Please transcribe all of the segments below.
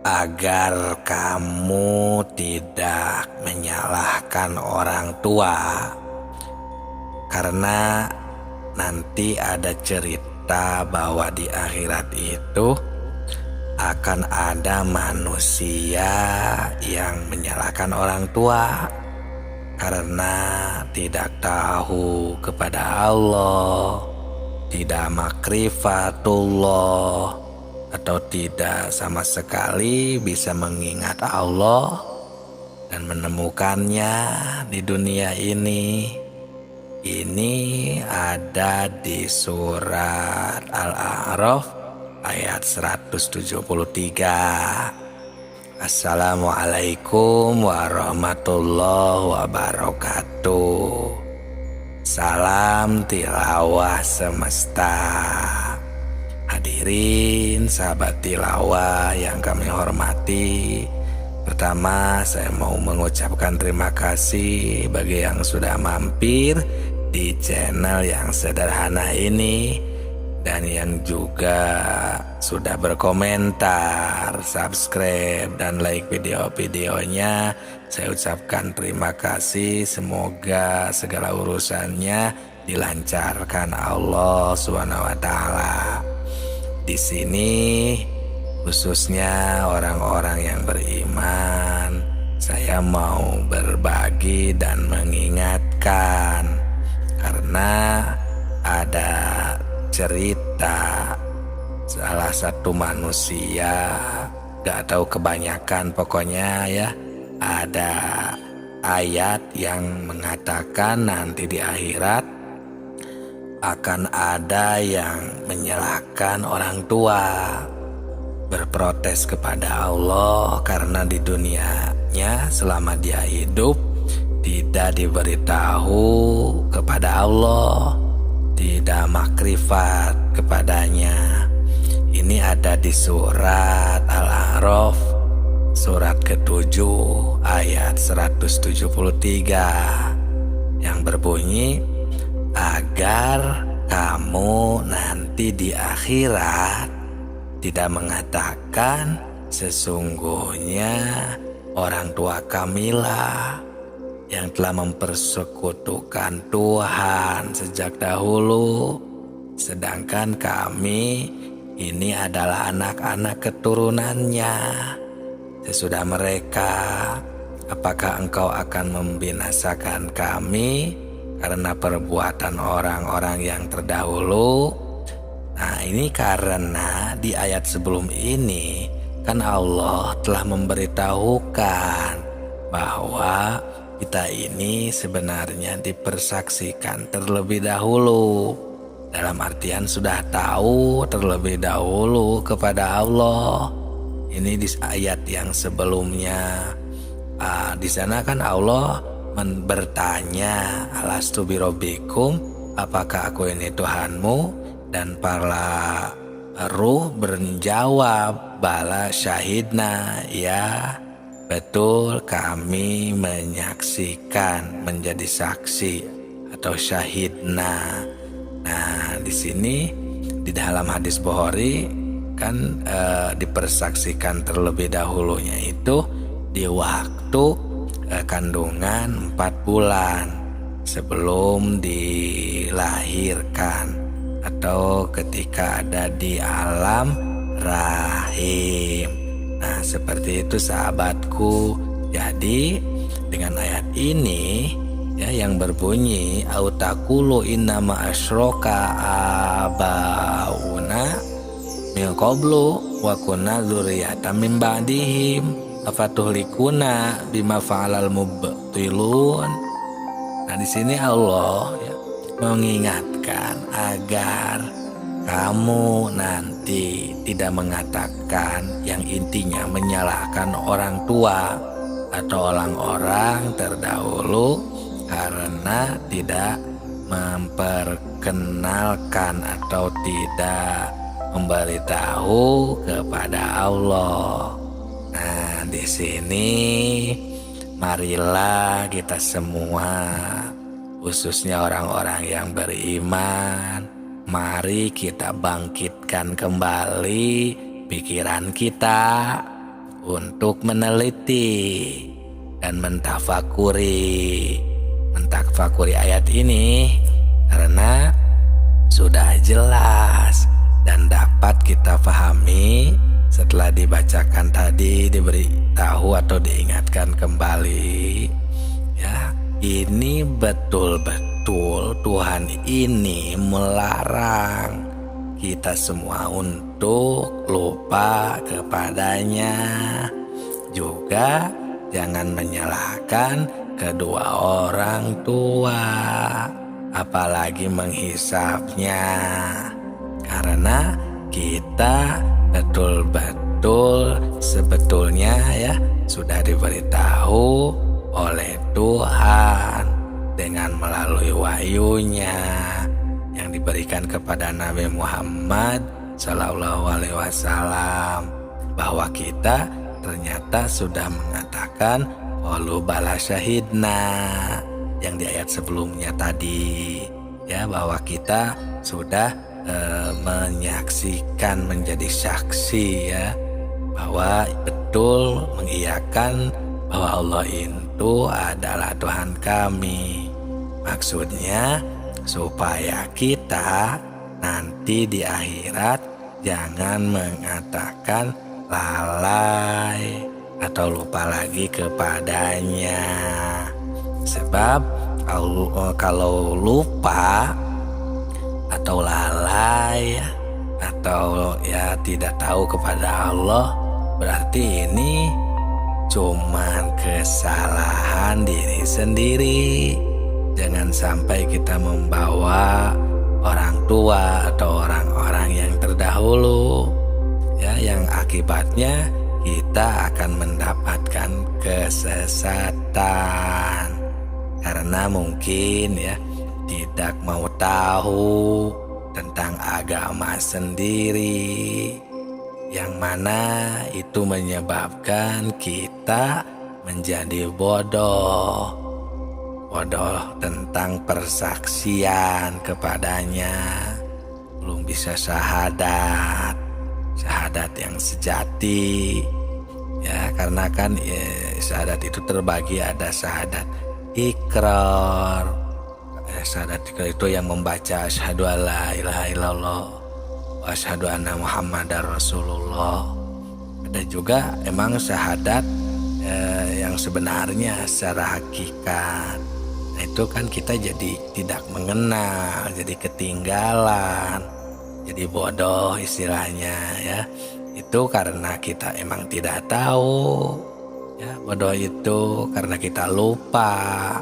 agar kamu tidak menyalahkan orang tua, karena nanti ada cerita bahwa di akhirat itu akan ada manusia yang menyalahkan orang tua karena tidak tahu kepada Allah, tidak makrifatullah, atau tidak sama sekali bisa mengingat Allah dan menemukannya di dunia ini. Ini ada di surat Al-A'raf ayat 173. Assalamualaikum warahmatullahi wabarakatuh. Salam tilawah semesta. Hadirin sahabat tilawah yang kami hormati, pertama saya mau mengucapkan terima kasih bagi yang sudah mampir di channel yang sederhana ini, dan yang juga sudah berkomentar, subscribe, dan like video-videonya. Saya ucapkan terima kasih. Semoga segala urusannya dilancarkan Allah SWT. Di sini khususnya orang-orang yang beriman, saya mau berbagi dan mengingatkan, karena ada cerita salah satu manusia, gak tahu kebanyakan pokoknya ya, ada ayat yang mengatakan nanti di akhirat akan ada yang menyalahkan orang tua, berprotes kepada Allah karena di dunianya selama dia hidup tidak diberitahu kepada Allah, tidak makrifat kepadanya. Ini ada di surat Al-A'raf surat ke-7 ayat 173 yang berbunyi, agar kamu nanti di akhirat tidak mengatakan sesungguhnya orang tua kamilah yang telah mempersekutukan Tuhan sejak dahulu, sedangkan kami ini adalah anak-anak keturunannya. Sesudah mereka, apakah engkau akan membinasakan kami karena perbuatan orang-orang yang terdahulu? Nah, ini karena di ayat sebelum ini kan Allah telah memberitahukan bahwa kita ini sebenarnya dipersaksikan terlebih dahulu, dalam artian sudah tahu terlebih dahulu kepada Allah. Ini di ayat yang sebelumnya, di sana kan Allah bertanya, alastu birabbikum, apakah aku ini Tuhanmu? Dan para ruh menjawab, bala syahidna, ya betul kami menyaksikan, menjadi saksi atau syahidna. Nah, di sini di dalam hadis Bukhari kan dipersaksikan terlebih dahulunya itu di waktu kandungan 4 bulan sebelum dilahirkan atau ketika ada di alam rahim. Nah, seperti itu sahabatku. Jadi dengan ayat ini ya yang berbunyi autakulu innama asyroka abauna min qablu wa kunna dzurriyyatan min ba'dihim afatuhlikuna bima fa'alal mubtilun. Nah, di sini Allah ya, mengingatkan agar kamu nanti tidak mengatakan yang intinya menyalahkan orang tua atau orang-orang terdahulu karena tidak memperkenalkan atau tidak memberitahu kepada Allah. Nah, di sini marilah kita semua, khususnya orang-orang yang beriman, mari kita bangkitkan kembali pikiran kita, untuk meneliti dan mentafakuri ayat ini, karena sudah jelas dan dapat kita pahami setelah dibacakan tadi, diberitahu atau diingatkan kembali, ya, ini betul-betul Tuhan ini melarang kita semua untuk lupa kepadanya. Juga jangan menyalahkan kedua orang tua, apalagi menghisapnya, karena kita betul-betul sebetulnya ya sudah diberitahu oleh Tuhan dengan melalui wahyunya yang diberikan kepada Nabi Muhammad SAW, bahwa kita ternyata sudah mengatakan qalu bala syahidna yang di ayat sebelumnya tadi, ya, bahwa kita sudah menyaksikan, menjadi saksi, ya, bahwa betul mengiyakan bahwa Allah itu adalah Tuhan kami. Maksudnya supaya kita nanti di akhirat jangan mengatakan lalai atau lupa lagi kepadanya. Sebab kalau lupa atau lalai atau ya tidak tahu kepada Allah, berarti ini cuman kesalahan diri sendiri. Jangan sampai kita membawa orang tua atau orang-orang yang terdahulu, ya, yang akibatnya kita akan mendapatkan kesesatan karena mungkin ya tidak mau tahu tentang agama sendiri, yang mana itu menyebabkan kita menjadi bodoh tentang persaksian kepadanya, belum bisa syahadat yang sejati, ya, karena kan syahadat itu terbagi, ada syahadat ikrar. Syahadat ikrar itu yang membaca asyhadu alla ilaha illallah wa asyhadu anna muhammadar rasulullah. Ada juga emang syahadat yang sebenarnya secara hakikat. Nah, itu kan kita jadi tidak mengenal, jadi ketinggalan, jadi bodoh istilahnya, ya. Itu karena kita emang tidak tahu, ya. Bodoh itu karena kita lupa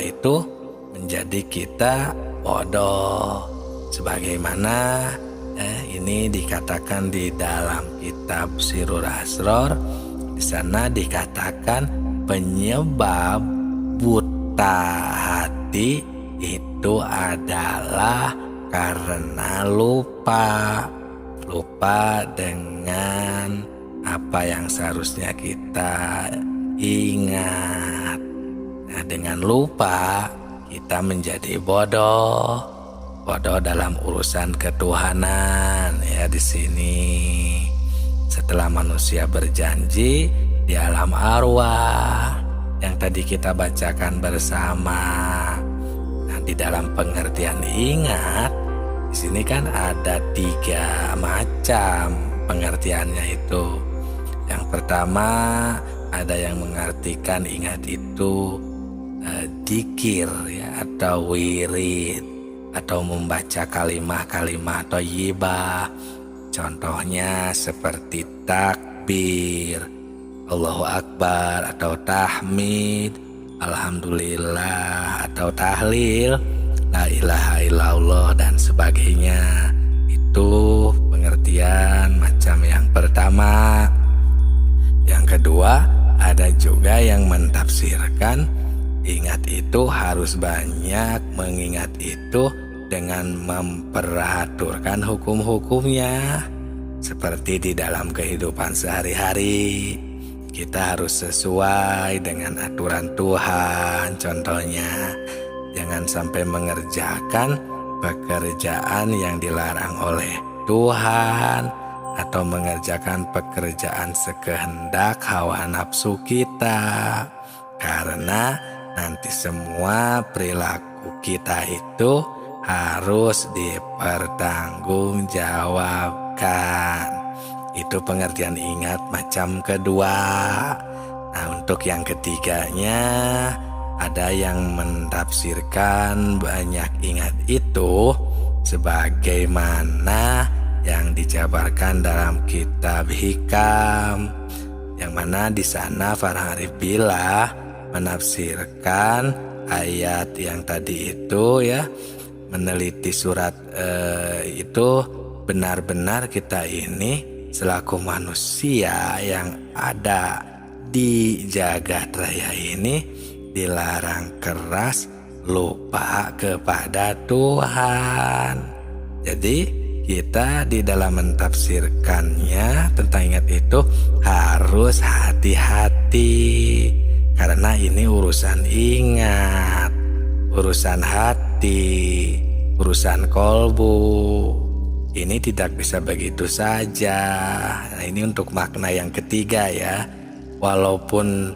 itu menjadi kita bodoh. Sebagaimana ini dikatakan di dalam kitab Sirrul Asrar. Di sana dikatakan penyebab buta hati itu adalah karena lupa dengan apa yang seharusnya kita ingat. Nah, dengan lupa kita menjadi bodoh dalam urusan ketuhanan, ya, di sini. Setelah manusia berjanji di alam arwah yang tadi kita bacakan bersama. Nah, di dalam pengertian ingat, di sini kan ada 3 macam pengertiannya itu. Yang pertama, ada yang mengartikan ingat itu dzikir, ya, atau wirid, atau membaca kalimah-kalimah thayyibah. Contohnya seperti takbir, Allahu Akbar, atau tahmid, Alhamdulillah, atau tahlil, La ilaha illallah, dan sebagainya. Itu pengertian macam yang pertama. Yang kedua, ada juga yang mentafsirkan ingat itu harus banyak mengingat itu dengan memperaturkan hukum-hukumnya. Seperti di dalam kehidupan sehari-hari, kita harus sesuai dengan aturan Tuhan. Contohnya, jangan sampai mengerjakan pekerjaan yang dilarang oleh Tuhan, atau mengerjakan pekerjaan sekehendak hawa nafsu kita. Karena nanti semua perilaku kita itu harus dipertanggungjawabkan. Itu pengertian ingat macam kedua. Nah, untuk yang ketiganya, ada yang menafsirkan banyak ingat itu sebagaimana yang dijabarkan dalam kitab Hikam, yang mana di sana Farhan Arif Billah menafsirkan ayat yang tadi itu, ya, meneliti surat itu, benar-benar kita ini selaku manusia yang ada di jagat raya ini dilarang keras lupa kepada Tuhan. Jadi kita di dalam mentafsirkannya tentang ingat itu harus hati-hati, karena ini urusan ingat, urusan hati, urusan kolbu. Ini tidak bisa begitu saja. Nah, ini untuk makna yang ketiga, ya. Walaupun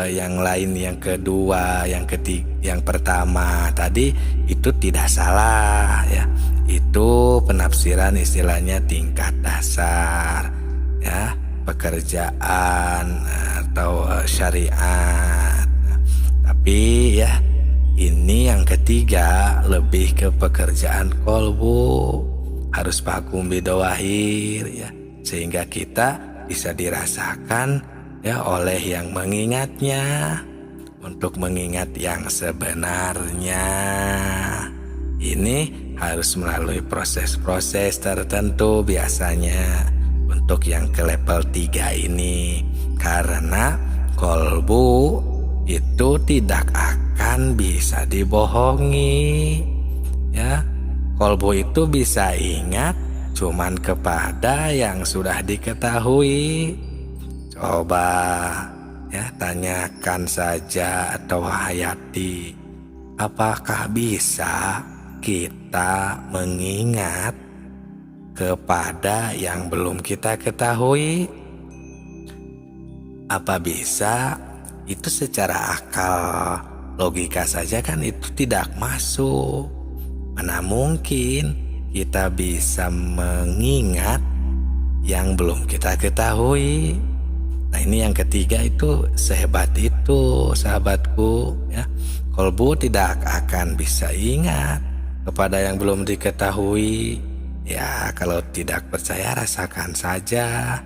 yang lain, yang kedua, yang ketiga, yang pertama tadi itu tidak salah, ya. Itu penafsiran istilahnya tingkat dasar, ya, pekerjaan atau syariat. Tapi ya, ini yang ketiga lebih ke pekerjaan kolbu, harus pakum bidawahir, ya, sehingga kita bisa dirasakan, ya, oleh yang mengingatnya, untuk mengingat yang sebenarnya. Ini harus melalui proses-proses tertentu biasanya untuk yang ke level 3 ini, karena kolbu itu tidak akan bisa dibohongi, ya. Kolbu itu bisa ingat cuman kepada yang sudah diketahui. Coba, ya, tanyakan saja atau hayati, apakah bisa kita mengingat kepada yang belum kita ketahui? Apa bisa? Itu secara akal logika saja kan itu tidak masuk. Mana mungkin kita bisa mengingat yang belum kita ketahui? Nah, ini yang ketiga itu sehebat itu, sahabatku, ya. Kolbu tidak akan bisa ingat kepada yang belum diketahui. Ya, kalau tidak percaya rasakan saja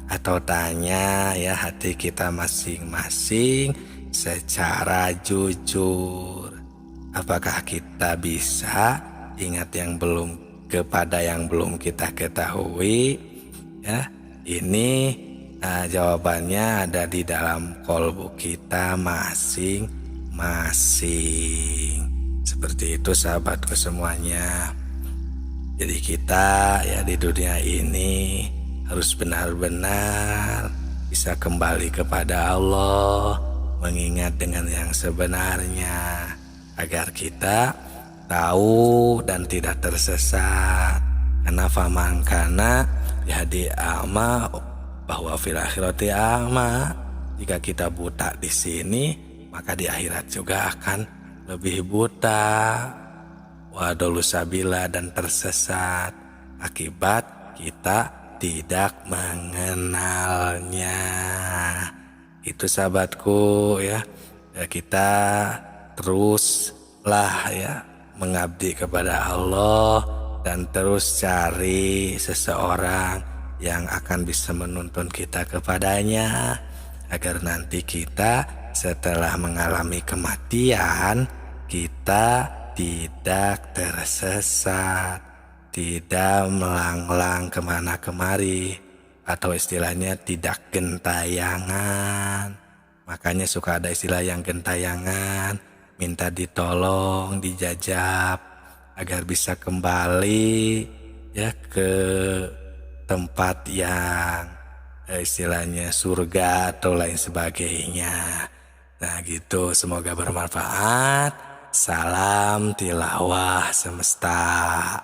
atau tanya, ya, hati kita masing-masing secara jujur. Apakah kita bisa ingat yang belum kepada yang belum kita ketahui? Ya, ini jawabannya ada di dalam kolbu kita masing-masing. Seperti itu, sahabatku semuanya. Jadi kita, ya, di dunia ini harus benar-benar bisa kembali kepada Allah, mengingat dengan yang sebenarnya, agar kita tahu dan tidak tersesat. Karena faman kana yahdi a'ma bahwa fil akhirati a'ma. Jika kita buta di sini, maka di akhirat juga akan lebih buta, wa dolu sabila, dan tersesat akibat kita tidak mengenalnya. Itu, sahabatku, ya. Kita teruslah, ya, mengabdi kepada Allah dan terus cari seseorang yang akan bisa menuntun kita kepadanya, agar nanti kita setelah mengalami kematian kita tidak tersesat, tidak melanglang kemana kemari, atau istilahnya tidak gentayangan. Makanya suka ada istilah yang gentayangan, minta ditolong, dijajab, agar bisa kembali, ya, ke tempat yang istilahnya surga atau lain sebagainya. Nah, gitu, semoga bermanfaat. Salam tilawah semesta.